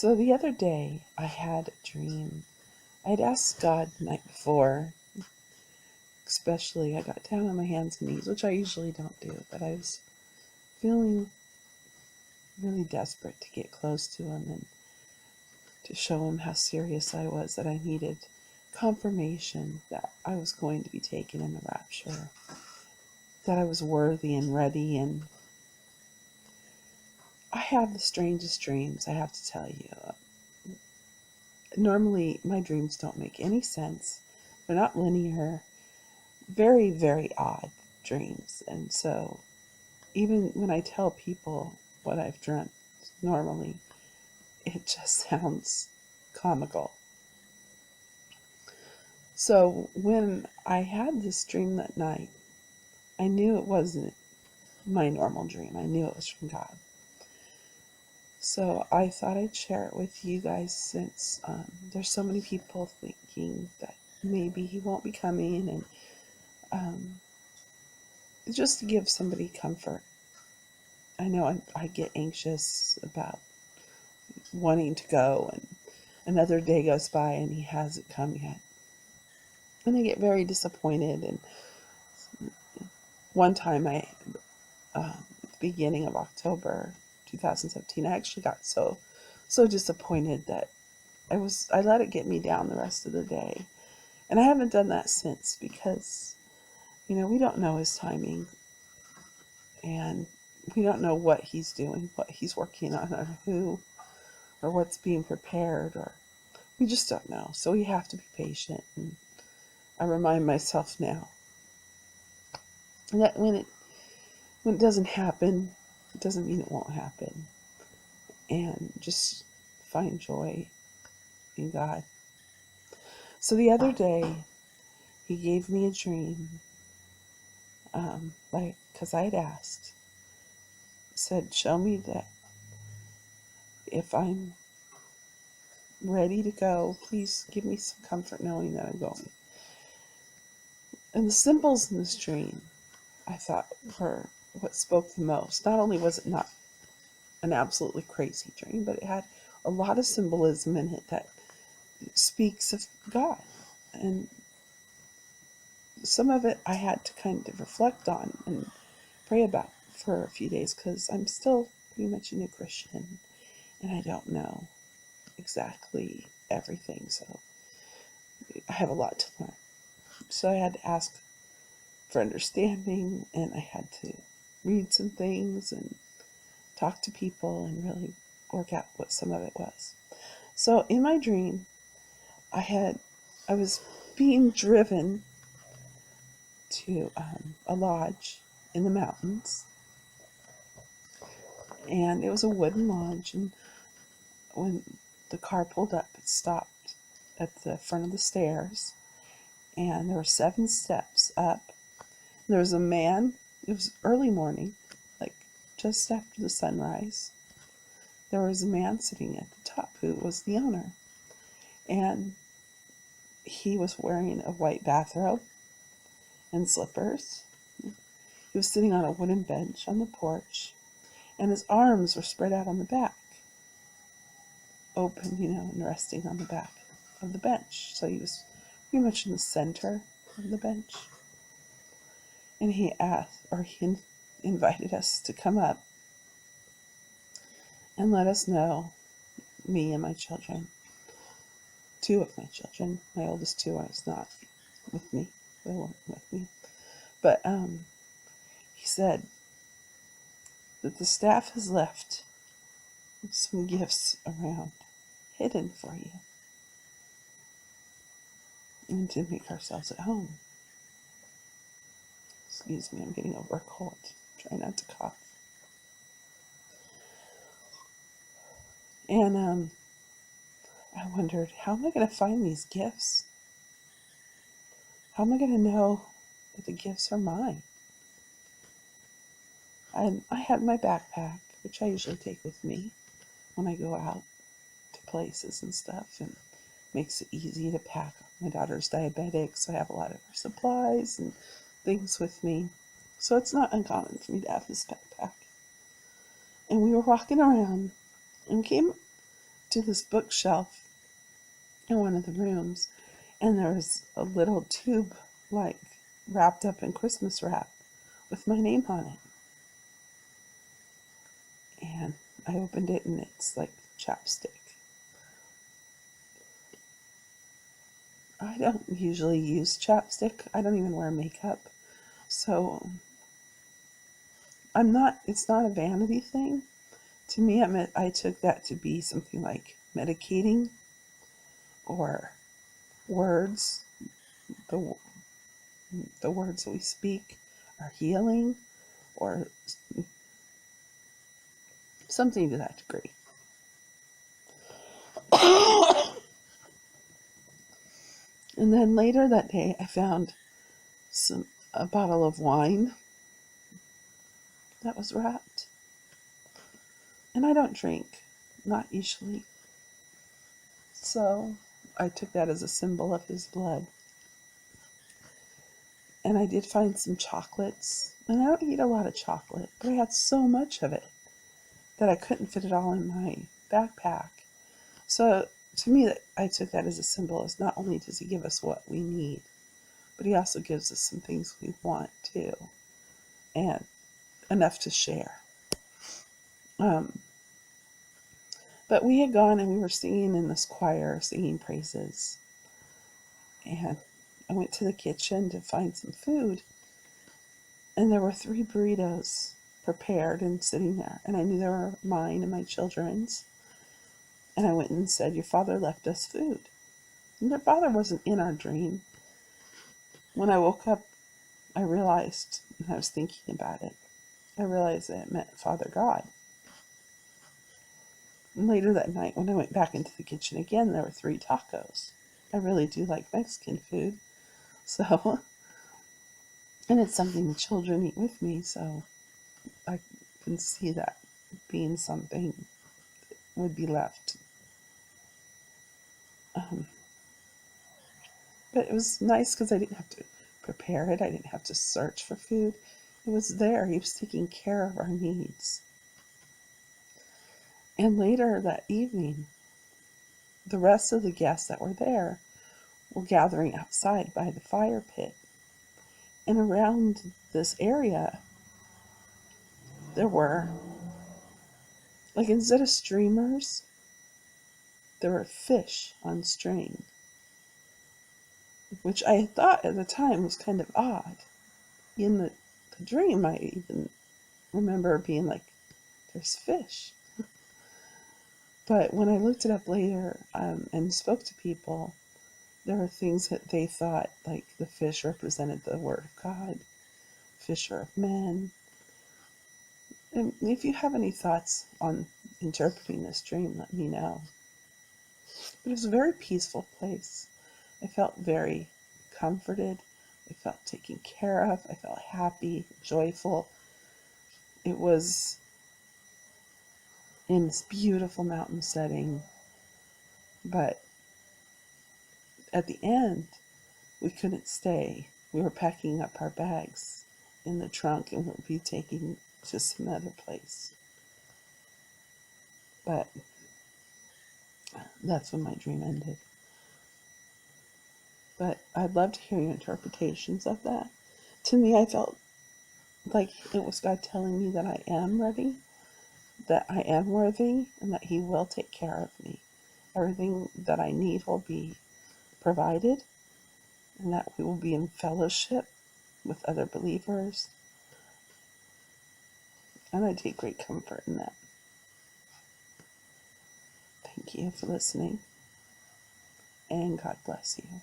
So the other day, I had a dream. I had asked God the night before, especially, I got down on my hands and knees, which I usually don't do, but I was feeling really desperate to get close to Him and to show Him how serious I was, that I needed confirmation that I was going to be taken in the rapture, that I was worthy and ready. And I have the strangest dreams, I have to tell you. Normally, my dreams don't make any sense. They're not linear. Very, very odd dreams. And so, even when I tell people what I've dreamt, normally it just sounds comical. So, when I had this dream that night, I knew it wasn't my normal dream. I knew it was from God. So I thought I'd share it with you guys, since there's so many people thinking that maybe He won't be coming, and just to give somebody comfort. I know I get anxious about wanting to go, and another day goes by and He hasn't come yet. And I get very disappointed. And one time at the beginning of October 2017, I actually got so disappointed that I let it get me down the rest of the day. And I haven't done that since, because, we don't know His timing, and we don't know what He's doing, what He's working on, or who, or what's being prepared, or we just don't know. So we have to be patient. And I remind myself now that when it doesn't happen, it doesn't mean it won't happen. And just find joy in God. So the other day, He gave me a dream, because I had asked, said, show me that if I'm ready to go, please give me some comfort knowing that I'm going. And the symbols in this dream, I thought, were what spoke the most. Not only was it not an absolutely crazy dream, but it had a lot of symbolism in it that speaks of God. And some of it I had to kind of reflect on and pray about for a few days, because I'm still pretty much a new Christian and I don't know exactly everything. So I have a lot to learn. So I had to ask for understanding, and I had to read some things and talk to people and really work out what some of it was. So in my dream, I was being driven to a lodge in the mountains, and it was a wooden lodge. And when the car pulled up, it stopped at the front of the stairs, and there were 7 steps up. There was a man. It was early morning, like just after the sunrise. There was a man sitting at the top who was the owner, and he was wearing a white bathrobe and slippers. He was sitting on a wooden bench on the porch, and his arms were spread out on the back, open, and resting on the back of the bench. So he was pretty much in the center of the bench. And he invited us to come up and let us know, me and my children, 2 of my children. My oldest 2 was not with me. They weren't with me. But he said that the staff has left some gifts around, hidden for you, and to make ourselves at home. Excuse me, I'm getting over a cold. Try not to cough. And I wondered, how am I going to find these gifts? How am I going to know that the gifts are mine? I had my backpack, which I usually take with me when I go out to places and stuff, and makes it easy to pack. My daughter's diabetic, so I have a lot of her supplies and things with me. So it's not uncommon for me to have this backpack. And we were walking around and came to this bookshelf in one of the rooms, and there was a little tube like wrapped up in Christmas wrap with my name on it. And I opened it, and it's like chapstick. I don't usually use chapstick. I don't even wear makeup. So it's not a vanity thing. To me, I took that to be something like medicating, or words, the, the words that we speak are healing, or something to that degree. And then later that day, I found a bottle of wine that was wrapped. And I don't drink, not usually. So I took that as a symbol of his blood. And I did find some chocolates. And I don't eat a lot of chocolate, but I had so much of it that I couldn't fit it all in my backpack. So to me, I took that as a symbol, as not only does he give us what we need, but he also gives us some things we want too, and enough to share. But we had gone and we were singing in this choir, singing praises. And I went to the kitchen to find some food. And there were 3 burritos prepared and sitting there. And I knew they were mine and my children's. And I went and said, "Your father left us food." And their father wasn't in our dream. When I woke up, I realized, and I was thinking about it, I realized that it meant Father God. And later that night, when I went back into the kitchen again, there were 3 tacos. I really do like Mexican food. So, and it's something the children eat with me, so I can see that being something that would be left. But it was nice because I didn't have to prepare it. I didn't have to search for food. It was there. He was taking care of our needs. And later that evening, the rest of the guests that were there were gathering outside by the fire pit. And around this area, there were, like, instead of streamers, there were fish on string, which I thought at the time was kind of odd. In the dream, I even remember being like, there's fish. But when I looked it up later and spoke to people, there were things that they thought, like the fish represented the Word of God, fisher of men. And if you have any thoughts on interpreting this dream, let me know. But it was a very peaceful place. I felt very comforted. I felt taken care of. I felt happy, joyful. It was in this beautiful mountain setting. But at the end, we couldn't stay. We were packing up our bags in the trunk and we'll be taking to some other place. But that's when my dream ended. But I'd love to hear your interpretations of that. To me, I felt like it was God telling me that I am ready, that I am worthy, and that He will take care of me. Everything that I need will be provided, and that we will be in fellowship with other believers. And I take great comfort in that. Thank you for listening, and God bless you.